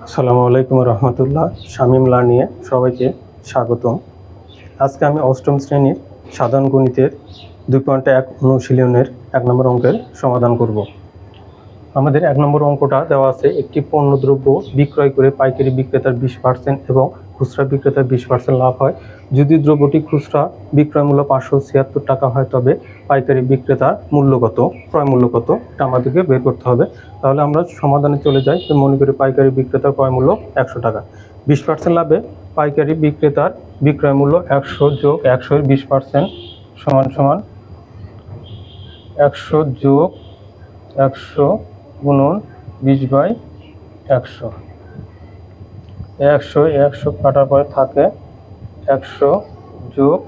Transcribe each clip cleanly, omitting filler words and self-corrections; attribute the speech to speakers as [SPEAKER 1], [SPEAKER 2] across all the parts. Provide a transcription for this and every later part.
[SPEAKER 1] আসসালামু আলাইকুম রহমতুল্লাহ। শামীম লার্নিংয়ে সবাইকে স্বাগতম। আজকে আমি অষ্টম শ্রেণীর সাধারণ গণিতের 2.1 অনুশীলনের 1 নম্বর অঙ্কের সমাধান করব। আমাদের 1 নম্বর অঙ্কটা দেওয়া আছে, একটি পণ্যদ্রব্য বিক্রয় করে পাইকারি বিক্রেতার 20% এবং খুচরা বিক্রেতার 20% লাভ হয়। যদি দ্রব্যটি খুচরা বিক্রয় মূল্য 576 টাকা হয়, তবে পাইকারি বিক্রেতার মূল্য কত, ক্রয় মূল্য কত, এটা আমাদেরকে বের করতে হবে। তাহলে আমরা সমাধানে চলে যাই। মনে করি পাইকারি বিক্রেতার ক্রয় মূল্য 100 টাকা। 20% লাভে পাইকারি বিক্রেতার বিক্রয় মূল্য 100 যোগ 100 এর 20% সমান সমান 100 যোগ 100 গুণন 20/100। 100 কাটার পরে থাকে 100 যোগ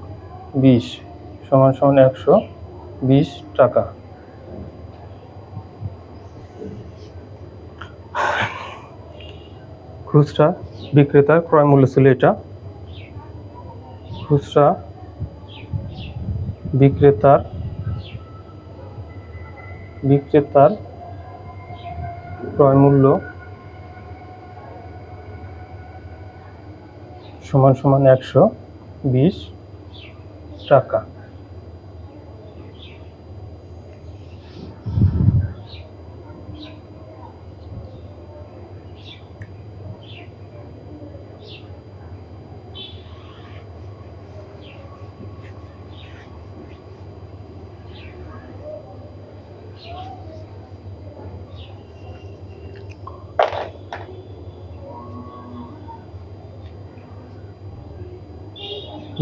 [SPEAKER 1] 20 সমান সমান 120 টাকা। খুচরা বিক্রেতার ক্রয় মূল্য ছিল এটা। খুচরা বিক্রেতার ক্রয় মূল্য সমান সমান 120 টাকা।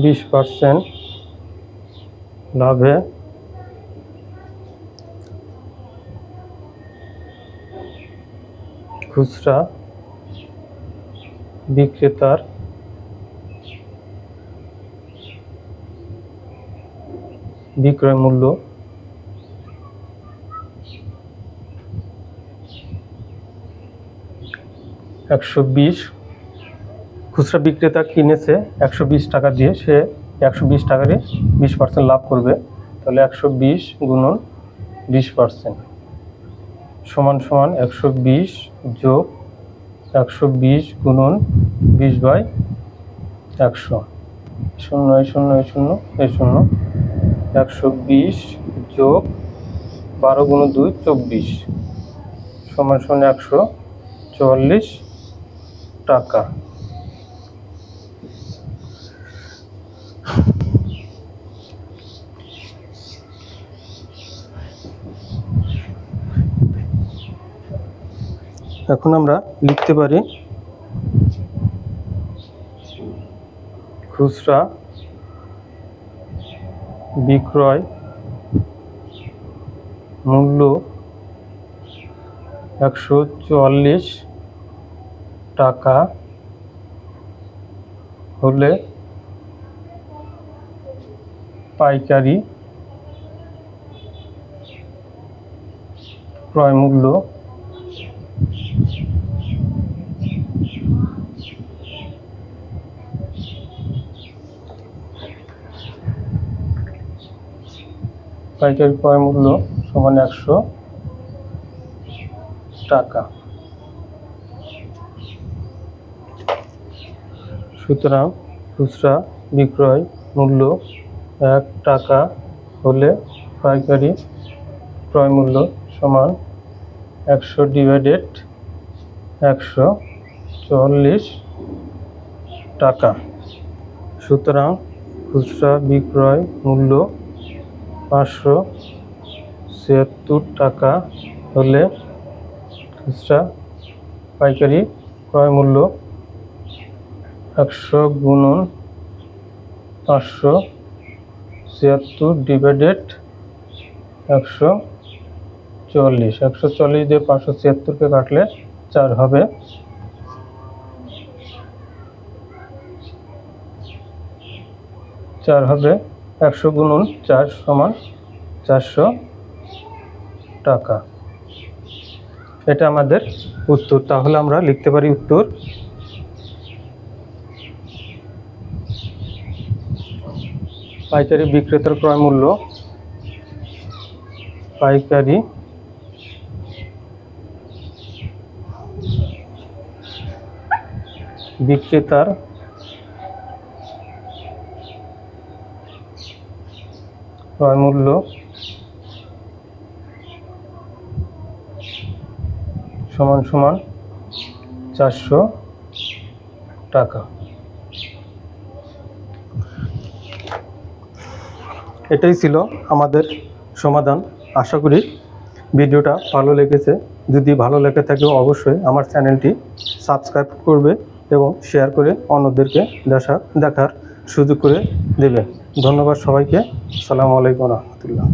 [SPEAKER 1] %20 লাভে খুচরা বিক্রেতার বিক্রয় মূল্য $120। খুচরা বিক্রেতা কিনেছে 120 টাকা দিয়ে, সে 120 টাকারই 20% লাভ করবে। তাহলে 120 গুণন 20% সমান সমান 120 যোগ 120 গুণন 20/100। 0 0 0 0 120 যোগ 12 গুণ 2 24 সমান সমান 144 টাকা। এখন আমরা লিখতে পারি খুচরা বিক্রয় মূল্য 144 টাকা হলে পাইকারি ক্রয় মূল্য সমান 100 টাকা। সুতরাং খুচরা বিক্রয় মূল্য 1 টাকা হলে পাইকারি ক্রয় মূল্য সমান 100/140 টাকা। সুতরাং খুচরা বিক্রয় মূল্য 576 টাকা হলে খুচরা পাইকারি ক্রয় মূল্য 100 গুণন 576/140। 140 দিয়ে 576কে কাটলে 4 হবে। 100 গুণন 4 সমান 400 টাকা। এটা আমাদের উত্তর। তাহলে আমরা লিখতে পারি উত্তর পাইকারি বিক্রেতার ক্রয় মূল্য বিক্রেতার ক্রয় মূল্য সমান সমান 400 টাকা। এটাই ছিল আমাদের সমাধান। আশা করি ভিডিওটা ভালো লেগেছে। যদি ভালো লেগে থাকে অবশ্যই আমার চ্যানেলটি সাবস্ক্রাইব করবে এবং শেয়ার করে অন্যদেরকে দেখার সুযোগ করে দেবে। ধন্যবাদ সবাইকে। আসসালামু আলাইকুম রহমতুল্লাহ।